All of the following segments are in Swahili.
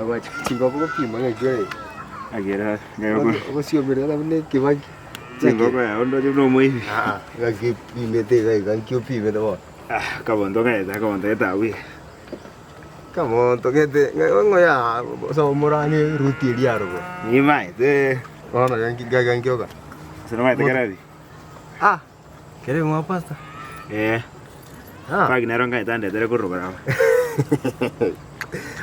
wacha chingo ko pima ngeke Agera. ko sio mira na ne ke ba Chingo ko ya ondo no moi. ga ke pime te ga kyo pime do Kabondo ta wi. kamo to ke te ngo ya so morani ruti liaro ko Ni mai te. ono yang ga kyo ka Se no mai te karari. kere mo pasta Pagi nero ngai tande tere kurro bara.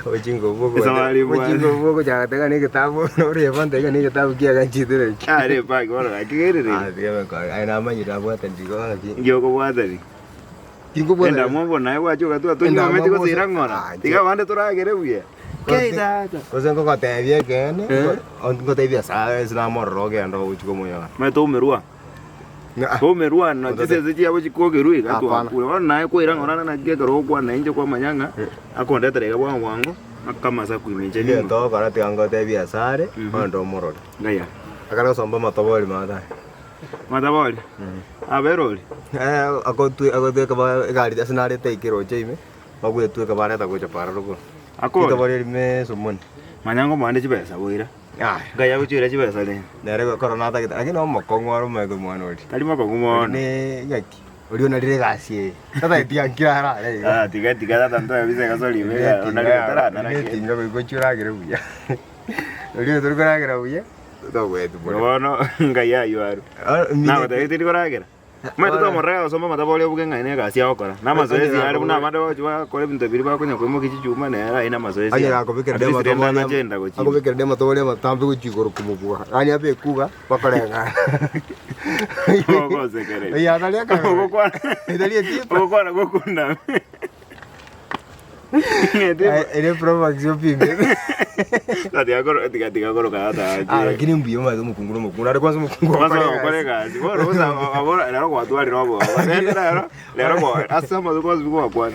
o chingo bogo o chingo bogo ja te ga ni kitabu no re van te ga ni kitabu kia ga chidere Re pagi ora kigere re. dia ko ai na ma ni da bua tan digo aki Yo ko watari. kingo bo Enda mo bona wa chuka tu nyuma meti ko sira ngora. Tiga bande tora gere buye. Keita. ko sen ko te vie ke ne on ko te vie sa es na morro ke ando uchi ko mo ya Ma to merua. Ko merua no tise ziji abo chiko gerui ka tu. Ule na ko ira ngora na ge garo kwa na inje kwa manyanga. Akonda tere ga wangu. Akama sa kuimeje ni ni. to kana te ango te vie sare ando morro Ngaya. akara somba matoboli mata Mataboli. Aberoli. ako tu ka ba gari da sanare te kiro cheime bagu tu ka ba ta ko chapara ro ko Ako. to boli me somon Manyango mande chibesa boira. Ngaya ko chira chibesa ne. nere ko corona ta kita aki no mo kongwaro me ko mo anori Talima ko gumo. ne yaki ori ona dire gasie tata ti ankira ra re Tiga ta tanto ya bisa kasoli me. Ona le tara na ne ke. tinga ko chura gere buya ori to ko ra gere buya to we tu No no ngaya yuaru. Na te ti ko ra gere. Ma to mo reo so ma tabole buke ngai ne gasia okora. Na mazoezi ari una mado jwa kole bintu biri ba kunya ko mo kichi chuma ne ara ina mazoezi. Aya ko bikere dema to na jenda ko chi. ako bikere dema to wale matambe ko chigoro kumubuha ani ape kuga bakolenga Ko se kere. ya dalia ka Ko kwa. dalia ti Ko kwa na ko kunda. ere prova que eu pime Tiga ko ka ta. lakini mbio ma mukunguru ari kwanza mukunguru Kwanza kole kazi. Bora uza abora lero kwa twali robo. Lero kwa asama ko ko kwa.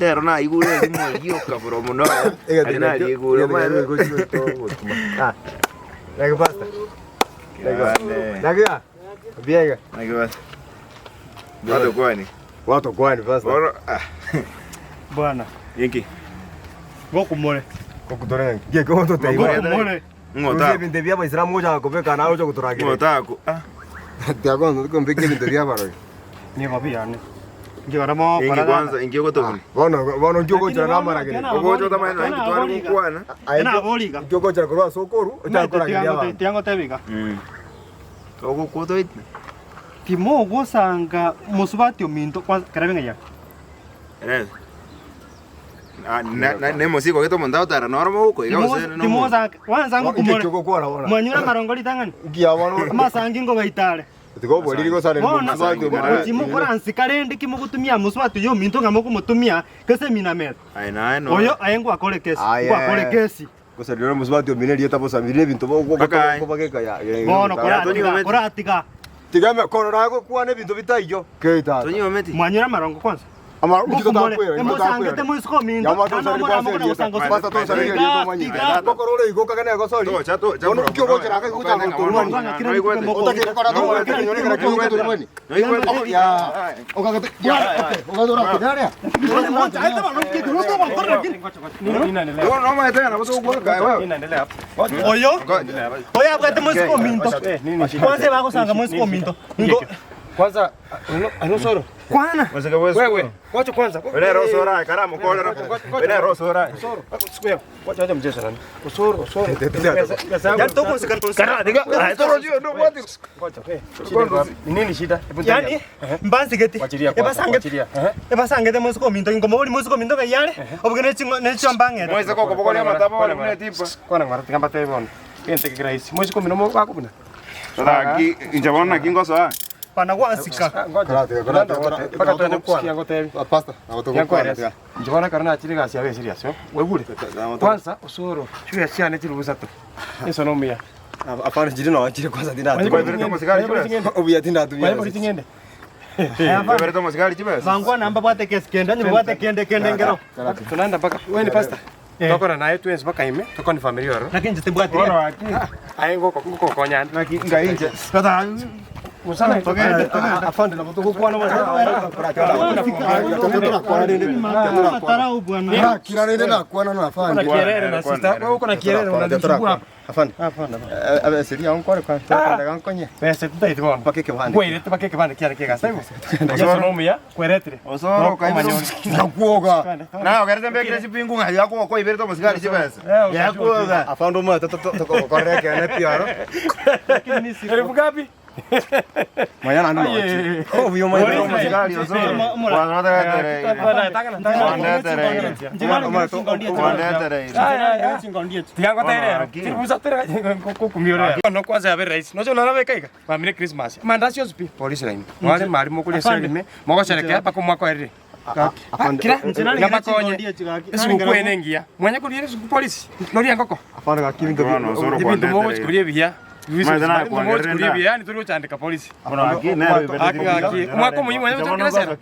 Lero na igure mo yo ka bro mo no. Alina igure ma. Lagi pasta. Lagi ya. Biega. Lagi bas. Watu kwani? Watu kwani pasta. Bwana, Yeki. goku mole. Kokutore. Ge ko to te. Goku mole. Ngota. Uze binte bia ba isra moja ko be kana ojo kutorage. Ngota ku. Te ago no ko beke binte bia baro. Ni babi yani. Ngi bara mo Ingi para. kwanza ingi ko to. Bono jogo jara na mara gere. Ko jo tama na ingi twali ku kwana. Ena boliga. Jogo jara ko sokoru. Ta ko rage. Tiango tebika. Ko ko to it. Timo gosanga musubati ominto kwa karabenga ya. Eres. Ne musiko que to mondao tara normo ko iga ose no. Timo za wanza ngo kumole. Jogo ko ra. Mwanyura marongoli tangani. Gia wano. Masangi ngo baitale. Tiko boli ko sare musubati Bona timo koransi kalende kimugutumia musubati yo minto ngamo kumutumia kese minamera. Ai na no. Oyo ayengo akole kesi. Kwa akole kesi. ko sare no musubati mine ri tapo samire binto ko bageka ya. Bono koratika. Tigame kono rago kuane binto bitaiyo. Keita. Tonyi ometi. Mwanyura marongo kwanza. Ama ukito ta kwera. Emosange te muisiko minto. Yama to sare kwa sare. Basta to sare yo to manyi. Kokoro re go kagane go sori. To chato. Ono kyo go jara ka kuta go to mani. Otake kora to go kira nyone kara kyo go to mani. Ya. Okagate. Ya. Ogadora kare. No ma tena na boto kwa ka wa. Oyo. Oyo akate muisiko minto. Kwanza bako sanga muisiko minto. Kwanza ano soro. Kwana. Wewe. Wacha kwanza. Bene rosora karamo ko bene rosora. Sikuya. Wacha aje mjesa nani. Soro. Ya toko sikatosa. Kara diga. Ai toro jio ndo wati. Nini shida? Yani mbanzi geti. Wachiria. Eba sangete muisiko minto ngoma boli muisiko minto be yale. Obugene chingo ne chambangere. Moise ko ko ya mataba wala mune tipa. Kwana ngara tingamba tebon. Kente ke grace. Moise ko minomo kwako buna. Sasa ki injabona kingo sawa. Pana wansika. Paka tuende kusikia ngote. Pasta. Njibona karana achiri gasi abe serious. Wegure. Kwanza usoro. Chuya siane chirubusa to. Eso no mia. Apana jiri no achiri kwanza dinatu. Kwa vile kama sigari chibe. Obiya dinatu. Kwa hivyo tingende. Kwa vile kama sigari chibe. Mangwa namba bate keskenda nyi bate kende ngero. Tunaenda paka. Wewe ni pasta. Toko na naye tuenzi paka ime. Toko ni familia ro. Lakini jitibwati. Ayengo ko konyana. Naki ngai nje. Kata Musana afande na mtu kwa na Tarau bwana. Kila nende na kuona na afande. Kuna kierere na sister. Wewe uko na kierere unachukua. Afande. Aba seria onko kwa tanda konye. Pesa tutaitwa. Pakeke bande. Kwere pakeke bande kiana kiga sasa. Osoro mia kweretire. Osoro kaimanyoni. Nakuoga. Na ogerete mbekire sipingu ngali yako kwa ibere to musigari sipesa. Ya kuoga. Afando mo to koreke na piaro. Lakini si elfu ngapi? Mañana no. Oh, vio mañana musigari osoro. Wana tere. Tiango tere. Tiruza tere kukumiore. No kwanza yabe rais. No jona nawe kaika. Family Christmas. Mandasi ospi police line. Wale mari mokule selime. Moko sherekea pako mwako eri. Kira ngamba konye. Esu kwenengia. Mwanya kulire su police. Nori ngoko. Afande gakivinto no osoro kwa ndete. Ndimo kuliye bia. Mazana kuliye bia ni turu chandika police. Aki na mwako munyi mwanya uchakira.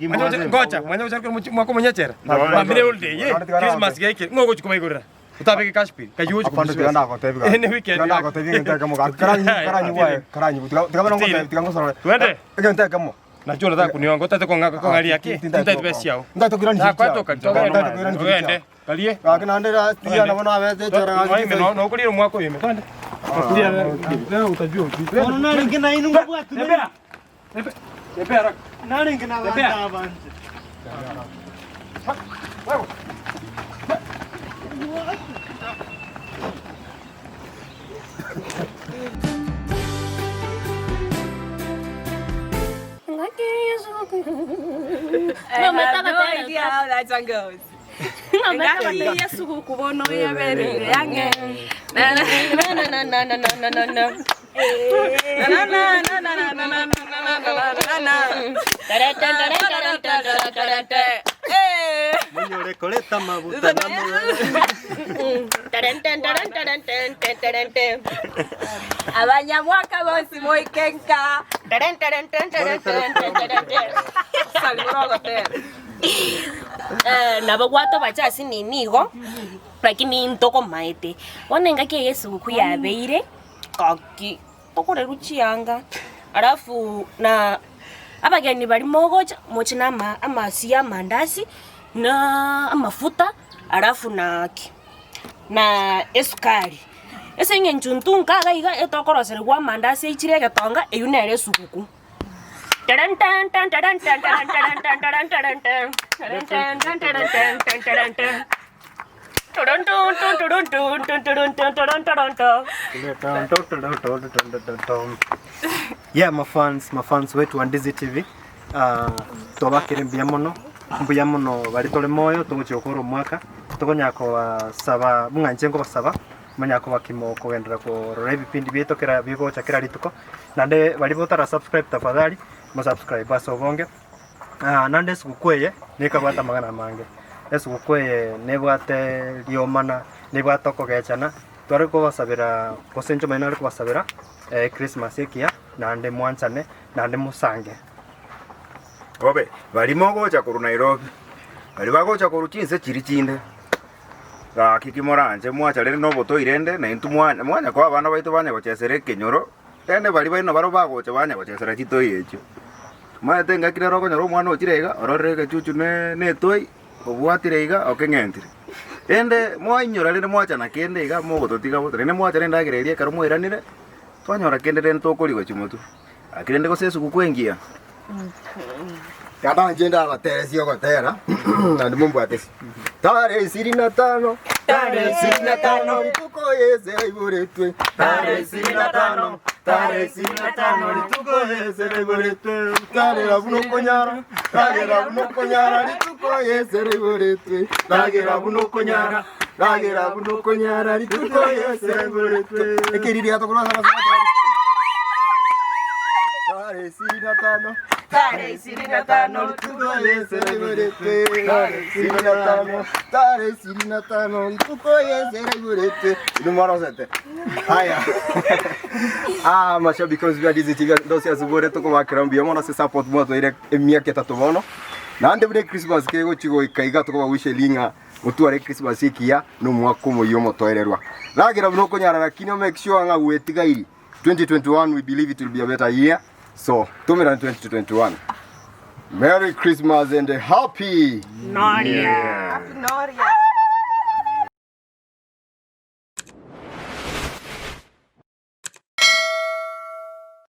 Ngocha, mwanya uchakira mwako munyachera. Family holiday. Ye Christmas geke. Ngoko chukuma igorera. Utapeke kashpi. Kayuji afande tianda ko tebi. Ene weekend. Tianda ko tebi ngenta kamo karanyi wae. Karanyi. Tikamana ngo tebi tikango sore. Twende. Ngenta kamo. Najua nataka kuniongo tate kwa ngali yake. Tinta pesa yao. Ndato kirani. Na kwa toka. Twende. Kalie. Akina ndera tia na wana aweze chora. No kuliro mwako yeme. Twende. Leo utajua. Ono nani ngina inunga bwatu. Tembea. Tembea. Nani ngina bwatu. No, I have no idea how that one goes. Ngakatiya suku kubono yabere yange. Na na na na na na na na na na. Na na na na na na na na na. Tara tara tara tara tara tara. Munyore koleta mabuta namu. Taran taran taran taran taran taran taran. Abanyamwaka bose moikenka. Taran taran taran taran taran taran. Salmuro te. Nabagwato bachasi ninigo lakini ntoko maete wanenga ke Yesu kuyabeire kaki tokore ruchianga alafu na abageni bali mogocha mochinama amasia mandasi na amafuta alafu na esukari ese ngenchuntunga gaiga etokorosere kwa mandasi ichire gatonga eyunere sukuku. Taran tan tan taran tan taran taran tan taran taran tan taran tan tan taran tan tan taran tan. Taran tan tan taran tan tan taran tan taran tan. Yeah, my fans wetu wa Ndizi TV. Tobakire mbuyamono bari tole moyo tuguchokoro mwaka tugonyako saba munganjengo basaba manyako bakimo kugendera ko rora bipindi byetokera bigocha kira rituko nande bari botara subscribe tafadhali mo subscribe baso bonge nande sukukweye nikabata magana mange esukukweye nebwate liomana nebwata kogechana twari ko basabira kosenjo mainari ko basabira Christmas ekia nande mwanchane nande musange obe bari mogocha kuru Nairobi bari bagocha kuru chinse chiri chinde kikimoranje mwacha rero no boto irende na intu mwanya kwa bana baitu banya gochesere kenyoro tende bari baino baro bagocha banya gochesera chito yecho matenga kire roko nyoro mwana ochirega ororege chuchu ne toy obwatire iga okengentire ende mwanyora rero mwacha na kende iga mogototiga boto ne mwacha renda agererie karo mwiranire twanyora kende rento tokorigo chimutu akirende gosesu kukwengia Kada njenda bateresio gotera na ndimumbwatesi Tare 25 Tare 25 Tuko yeze iburetwe Tare 25 Tare 25 Tuko yeze iburetwe Tare rabuno konyara Tuko yeze iburetwe Tare rabuno konyara Tuko yeze iburetwe Ekiriri atokora sana Tare 25 Tare 25 tuko yeze iburetwe Tare 25 tuko yeze iburetwe Numero 7 Haya mashabiki wa Ndizi TV ndosi azubore tuko bakirambia mona se support mwa ile emyaka 3 bono nande bude Christmas kego chigo ikaiga tuko bawishe linga mutuare Christmas ikia no mwako moyo motoererwa nagira buno konyara lakini make sure nga wetigairi 2021 we believe it will be a better year So 2021. Merry Christmas and happy Noria. Yeah. Noria.